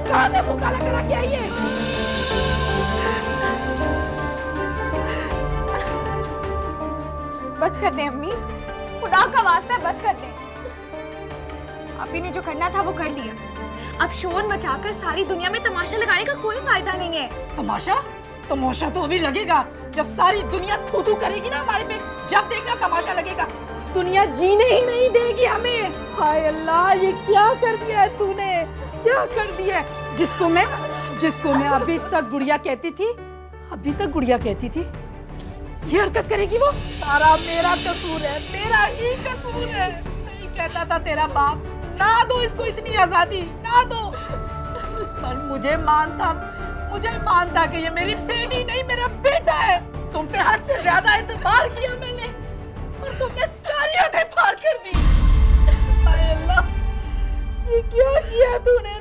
कहां से मुंह काला करा के आई है? बस कर दे अम्मी, खुदा का वास्ता है बस कर दे। अभी ने जो करना था वो कर लिया। अब शोर मचाकर सारी दुनिया में तमाशा लगाने का कोई फायदा नहीं है। तमाशा? तमाशा तो अभी लगेगा जब सारी दुनिया थू थू करेगी ना हमारे पे, जब देखना तमाशा लगेगा। दुनिया जीने ही नहीं देगी हमें। हाय अल्लाह, ये क्या कर दिया है तूने, क्या कर दिया है? जिसको मैं अभी तक गुड़िया कहती थी, ये हरकत करेगी वो? सारा मेरा कसूर है, मेरा ही कसूर है। सही कहता था तेरा बाप, ना दो इसको इतनी आजादी, ना दो। पर मुझे मान था कि ये मेरी बेटी नहीं मेरा बेटा है। तुम पे हद से ज्यादा एतबार किया मैंने और तुमने सारी हदें पार कर दी। हाय अल्लाह, ये क्या किया तूने